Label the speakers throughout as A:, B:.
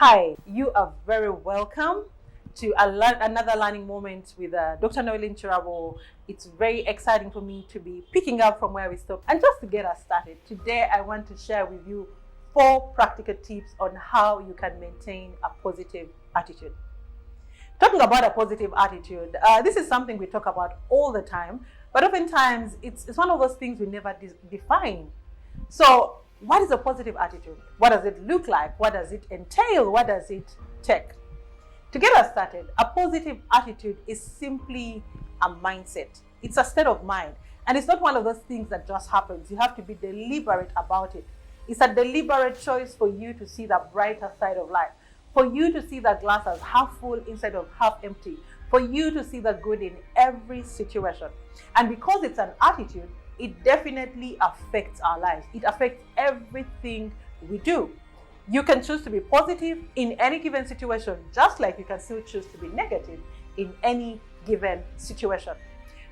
A: Hi, you are very welcome to another learning moment with Dr. Noelin Chirabo. It's very exciting for me to be picking up from where we stopped. And just to get us started, today I want to share with you 4 practical tips on how you can maintain a positive attitude. Talking about a positive attitude, this is something we talk about all the time, but oftentimes it's one of those things we never define. So, what is a positive attitude? What does it look like? What does it entail? What does it take? To get us started, a positive attitude is simply a mindset. It's a state of mind. And it's not one of those things that just happens. You have to be deliberate about it. It's a deliberate choice for you to see the brighter side of life, for you to see the glass as half full instead of half empty, for you to see the good in every situation. And because it's an attitude, it definitely affects our lives. It affects everything we do. You can choose to be positive in any given situation, just like you can still choose to be negative in any given situation.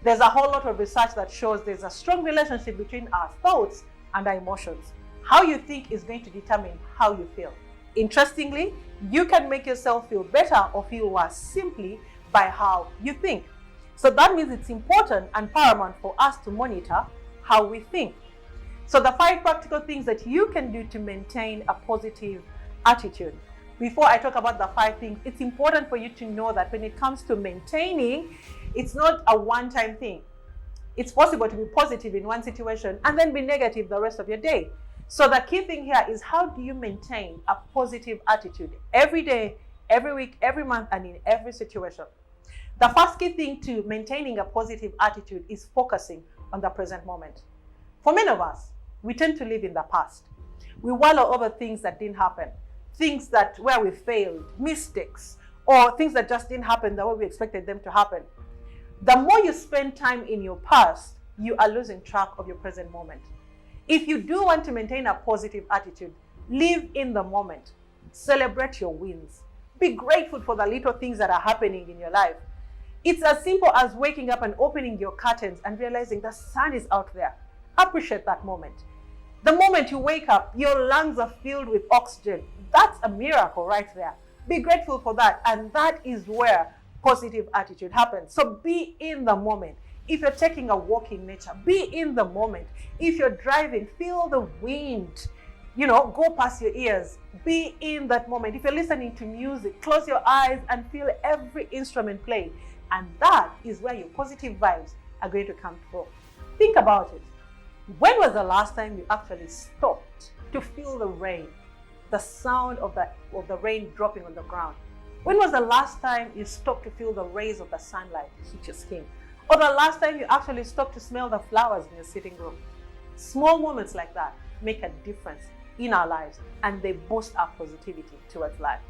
A: There's a whole lot of research that shows there's a strong relationship between our thoughts and our emotions. How you think is going to determine how you feel. Interestingly, you can make yourself feel better or feel worse simply by how you think. So that means it's important and paramount for us to monitor how we think. So the 5 practical things that you can do to maintain a positive attitude. Before I talk about the 5 things, it's important for you to know that when it comes to maintaining, it's not a one-time thing. It's possible to be positive in one situation and then be negative the rest of your day. So the key thing here is, how do you maintain a positive attitude every day, every week, every month, and in every situation? The first key thing to maintaining a positive attitude is focusing on the present moment. For many of us, we tend to live in the past. We wallow over things that didn't happen, things that where we failed, mistakes, or things that just didn't happen the way we expected them to happen. The more you spend time in your past, you are losing track of your present moment. If you do want to maintain a positive attitude, live in the moment. Celebrate your wins. Be grateful for the little things that are happening in your life. It's as simple as waking up and opening your curtains and realizing the sun is out there. Appreciate that moment. The moment you wake up, your lungs are filled with oxygen. That's a miracle right there. Be grateful for that. And that is where positive attitude happens. So be in the moment. If you're taking a walk in nature, be in the moment. If you're driving, feel the wind, go past your ears. Be in that moment. If you're listening to music, close your eyes and feel every instrument play. And that is where your positive vibes are going to come from. Think about it. When was the last time you actually stopped to feel the rain, the sound of the rain dropping on the ground? When was the last time you stopped to feel the rays of the sunlight hit your skin? Or the last time you actually stopped to smell the flowers in your sitting room? Small moments like that make a difference in our lives, and they boost our positivity towards life.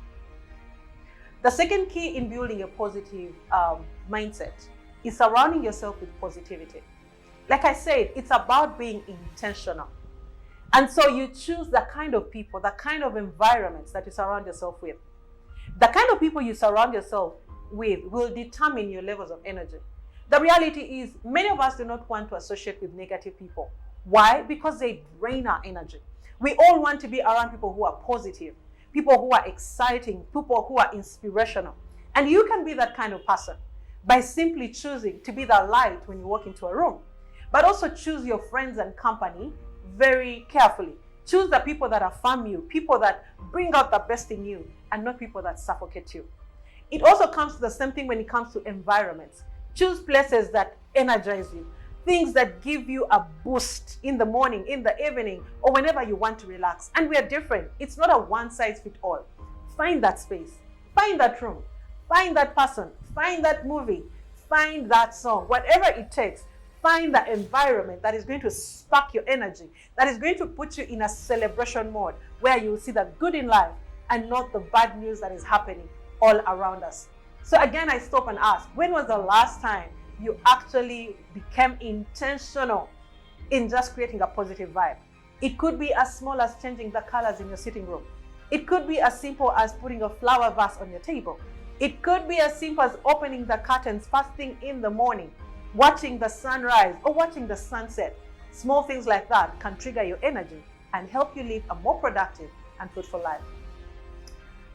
A: The second key in building a positive mindset is surrounding yourself with positivity. Like I said, it's about being intentional. And so you choose the kind of people, the kind of environments that you surround yourself with. The kind of people you surround yourself with will determine your levels of energy. The reality is, many of us do not want to associate with negative people. Why? Because they drain our energy. We all want to be around people who are positive, people who are exciting, people who are inspirational. And you can be that kind of person by simply choosing to be the light when you walk into a room. But also choose your friends and company very carefully. Choose the people that affirm you, people that bring out the best in you, and not people that suffocate you. It also comes to the same thing when it comes to environments. Choose places that energize you, things that give you a boost in the morning, in the evening, or whenever you want to relax. And we are different. It's not a one-size-fits-all. Find that space, find that room, find that person, find that movie, find that song, whatever it takes. Find the environment that is going to spark your energy, that is going to put you in a celebration mode where you will see the good in life and not the bad news that is happening all around us. So again, I stop and ask, when was the last time you actually became intentional in just creating a positive vibe? It could be as small as changing the colors in your sitting room. It could be as simple as putting a flower vase on your table. It could be as simple as opening the curtains first thing in the morning, watching the sunrise or watching the sunset. Small things like that can trigger your energy and help you live a more productive and fruitful life.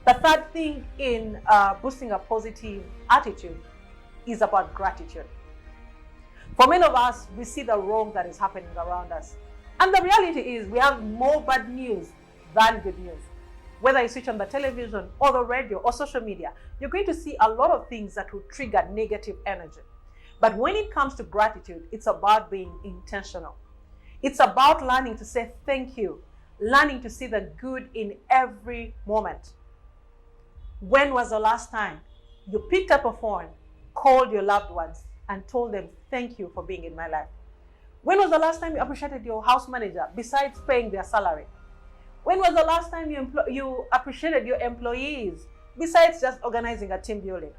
A: The third thing in boosting a positive attitude is about gratitude. For many of us, we see the wrong that is happening around us. And the reality is we have more bad news than good news. Whether you switch on the television or the radio or social media, you're going to see a lot of things that will trigger negative energy. But when it comes to gratitude, it's about being intentional. It's about learning to say thank you, learning to see the good in every moment. When was the last time you picked up a phone, called your loved ones, and told them thank you for being in my life? When was the last time you appreciated your house manager besides paying their salary? When was the last time you appreciated your employees besides just organizing a team building?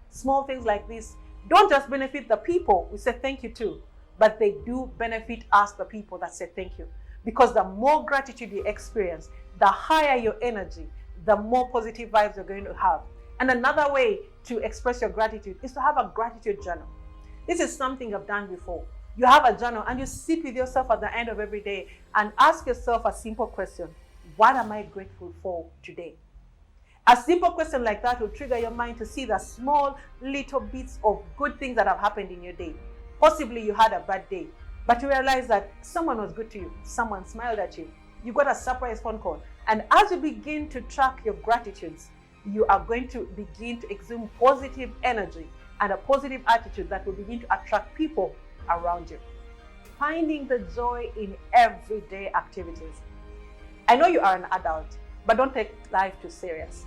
A: Small things like this don't just benefit the people we say thank you to, but they do benefit us, the people that say thank you. Because the more gratitude you experience, the higher your energy, the more positive vibes you're going to have. And another way to express your gratitude is to have a gratitude journal. This is something I've done before. You have a journal and you sit with yourself at the end of every day and ask yourself a simple question. What am I grateful for today? A simple question like that will trigger your mind to see the small little bits of good things that have happened in your day. Possibly you had a bad day, but you realize that someone was good to you. Someone smiled at you. You got a surprise phone call. And as you begin to track your gratitudes, you are going to begin to exude positive energy and a positive attitude that will begin to attract people around you. Finding the joy in everyday activities. I know you are an adult, but don't take life too serious.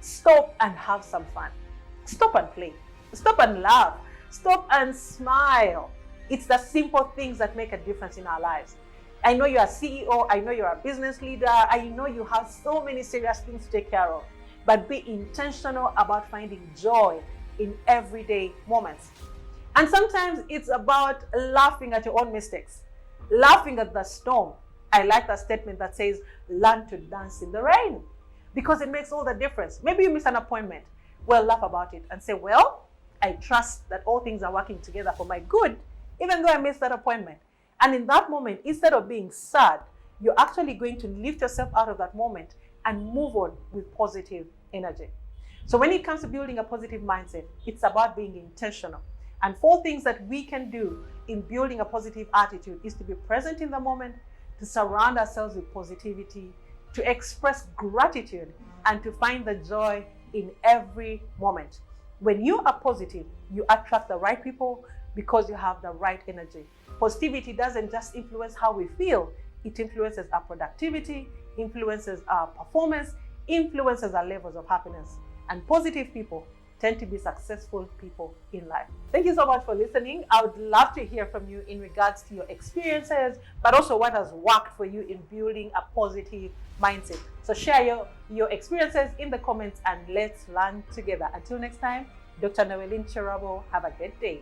A: Stop and have some fun. Stop and play. Stop and laugh. Stop and smile. It's the simple things that make a difference in our lives. I know you're a CEO. I know you're a business leader. I know you have so many serious things to take care of. But be intentional about finding joy in everyday moments. And sometimes it's about laughing at your own mistakes, laughing at the storm. I like that statement that says, learn to dance in the rain, because it makes all the difference. Maybe you miss an appointment. Well, laugh about it and say, well, I trust that all things are working together for my good, even though I missed that appointment. And in that moment, instead of being sad, you're actually going to lift yourself out of that moment and move on with positive energy. So when it comes to building a positive mindset, it's about being intentional. And 4 things that we can do in building a positive attitude is to be present in the moment, to surround ourselves with positivity, to express gratitude, and to find the joy in every moment. When you are positive, you attract the right people because you have the right energy. Positivity doesn't just influence how we feel, it influences our productivity, influences our performance, influences our levels of happiness. And positive people tend to be successful people in life. Thank you so much for listening. I would love to hear from you in regards to your experiences, but also what has worked for you in building a positive mindset. So share your experiences in the comments and let's learn together. Until next time, Dr. Noeline Chirabo, have a great day.